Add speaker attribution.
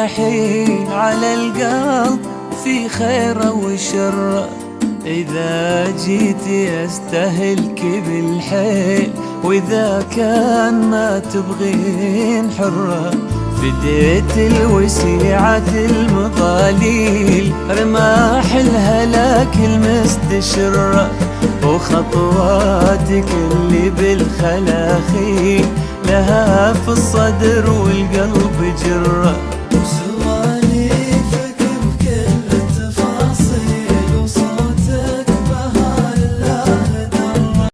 Speaker 1: رحيل على القلب في خيره وشره. إذا جيت يستهلك بالحيل، وإذا كان ما تبغين حرة. فديت الوسيعة المضاليل، رماح الهلاك المستشرة. وخطواتك اللي بالخلاخيل، لها في الصدر والقلب جرة.